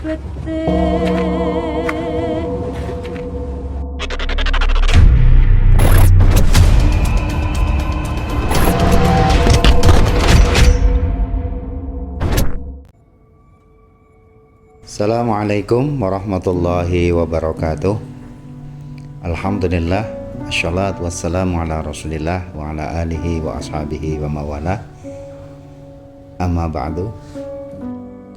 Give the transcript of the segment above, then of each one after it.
Assalamualaikum warahmatullahi wabarakatuh. Alhamdulillah, assalatu wassalamu ala rasulillah wa ala alihi wa ashabihi wa mawala. Amma ba'du.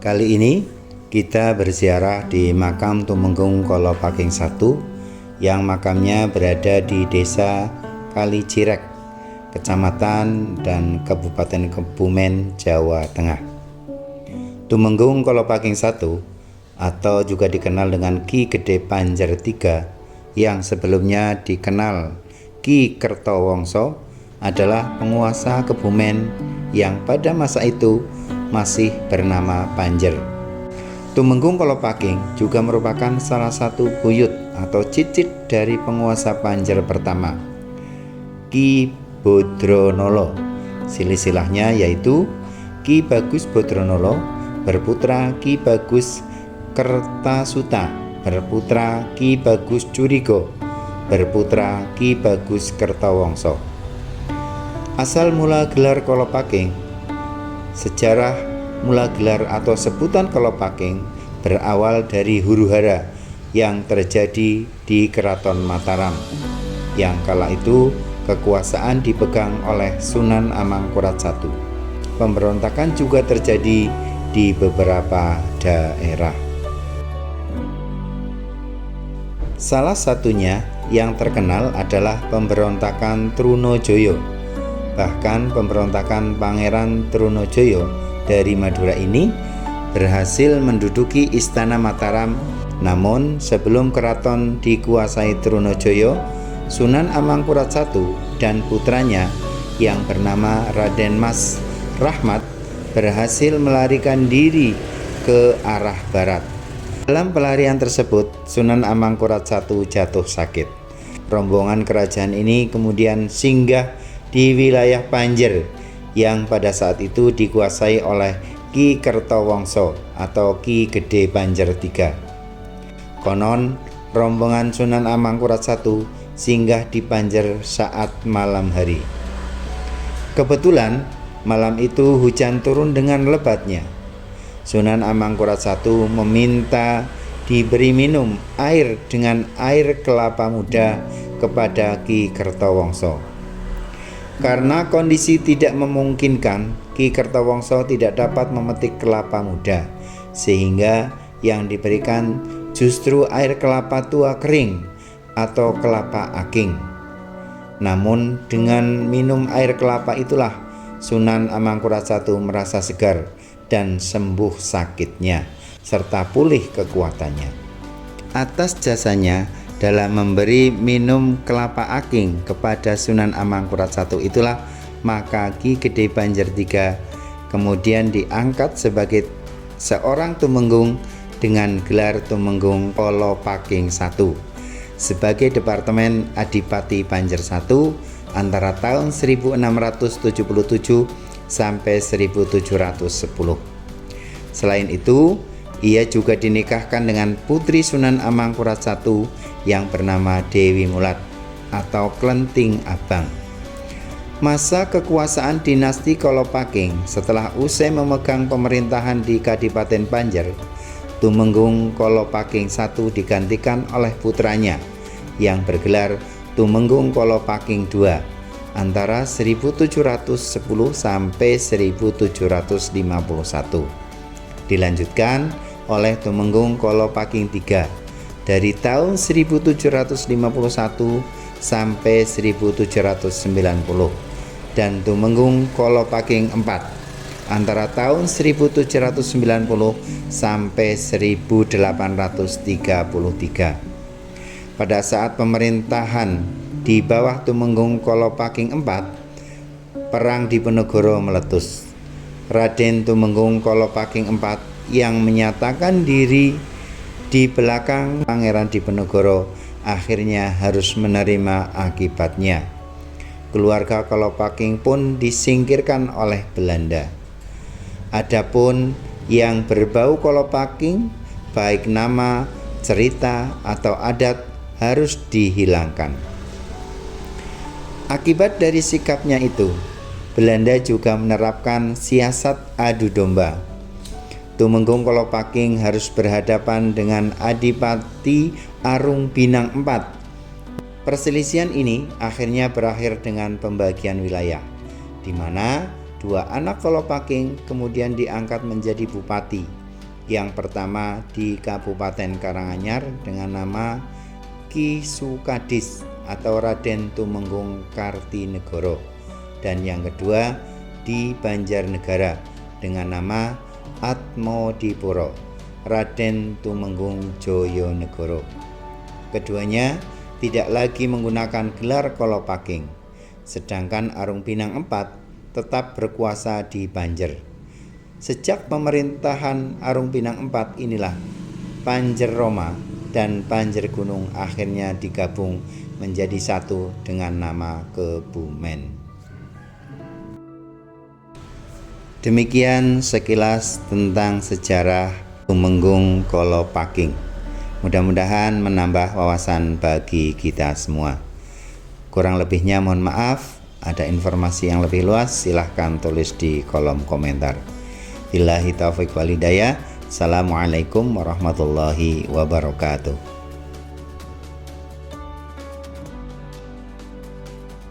Kali ini kita berziarah di makam Tumenggung Kolopaking 1 yang makamnya berada di Desa Kalicirek, Kecamatan dan Kabupaten Kebumen, Jawa Tengah. Tumenggung Kolopaking 1 atau juga dikenal dengan Ki Gede Panjer III yang sebelumnya dikenal Ki Kertowongso adalah penguasa Kebumen yang pada masa itu masih bernama Panjer. Tumenggung Kolopaking juga merupakan salah satu buyut atau cicit dari penguasa Panjer pertama, Ki Bodronolo. Silsilahnya yaitu Ki Bagus Bodronolo berputra Ki Bagus Kertasuta, berputra Ki Bagus Curigo, berputra Ki Bagus Kertowongso. Asal mula gelar Kolopaking. Sejarah mula gelar atau sebutan Kolopaking berawal dari huru-hara yang terjadi di Keraton Mataram, yang kala itu kekuasaan dipegang oleh Sunan Amangkurat I. Pemberontakan juga terjadi di beberapa daerah. Salah satunya yang terkenal adalah pemberontakan Trunojoyo. Bahkan pemberontakan Pangeran Trunojoyo dari Madura ini berhasil menduduki Istana Mataram. Namun sebelum keraton dikuasai Trunojoyo, Sunan Amangkurat I dan putranya yang bernama Raden Mas Rahmat berhasil melarikan diri ke arah barat. Dalam pelarian tersebut, Sunan Amangkurat I jatuh sakit. Rombongan kerajaan ini kemudian singgah di wilayah Panjer yang pada saat itu dikuasai oleh Ki Kertowongso atau Ki Gede Panjer III. Konon, rombongan Sunan Amangkurat I singgah di Panjer saat malam hari. Kebetulan malam itu hujan turun dengan lebatnya. Sunan Amangkurat I meminta diberi minum air dengan air kelapa muda kepada Ki Kertowongso. Karena kondisi tidak memungkinkan, Ki Kertowongso tidak dapat memetik kelapa muda, sehingga yang diberikan justru air kelapa tua kering atau kelapa aking. Namun dengan minum air kelapa itulah Sunan Amangkurat I merasa segar dan sembuh sakitnya serta pulih kekuatannya. Atas jasanya dalam memberi minum kelapa aking kepada Sunan Amangkurat I itulah maka Ki Gede Panjer III kemudian diangkat sebagai seorang tumenggung dengan gelar Tumenggung Kolopaking I sebagai Departemen Adipati Panjer I antara tahun 1677 sampai 1710. Selain itu, ia juga dinikahkan dengan putri Sunan Amangkurat I yang bernama Dewi Mulat atau Klenting Abang. Masa kekuasaan dinasti Kolopaking setelah usai memegang pemerintahan di Kadipaten Panjer, Tumenggung Kolopaking I digantikan oleh putranya yang bergelar Tumenggung Kolopaking II antara 1710 sampai 1751. Dilanjutkan oleh Tumenggung Kolopaking III dari tahun 1751 sampai 1790 dan Tumenggung Kolopaking IV antara tahun 1790 sampai 1833. Pada saat pemerintahan di bawah Tumenggung Kolopaking IV, perang Diponegoro meletus. Raden Tumenggung Kolopaking IV yang menyatakan diri di belakang Pangeran Diponegoro akhirnya harus menerima akibatnya. Keluarga Kolopaking pun disingkirkan oleh Belanda. Adapun yang berbau Kolopaking baik nama, cerita, atau adat harus dihilangkan. Akibat dari sikapnya itu, Belanda juga menerapkan siasat adu domba. Tumenggung Kolopaking harus berhadapan dengan Adipati Arung Binang IV. Perselisihan ini akhirnya berakhir dengan pembagian wilayah, di mana dua anak Kolopaking kemudian diangkat menjadi bupati. Yang pertama di Kabupaten Karanganyar dengan nama Ki Sukadis atau Raden Tumenggung Kartinegoro, dan yang kedua di Banjarnegara dengan nama Atmodipuro Raden Tumenggung Joyonegoro. Keduanya tidak lagi menggunakan gelar Kolopaking, sedangkan Arung Binang IV tetap berkuasa di Banjar. Sejak pemerintahan Arung Binang IV inilah Panjer Roma dan Panjer Gunung akhirnya digabung menjadi satu dengan nama Kebumen. Demikian sekilas tentang sejarah Tumenggung Kolopaking. Mudah-mudahan menambah wawasan bagi kita semua. Kurang lebihnya mohon maaf. Ada informasi yang lebih luas silahkan tulis di kolom komentar. Billahi taufiq wal hidayah. Assalamualaikum warahmatullahi wabarakatuh.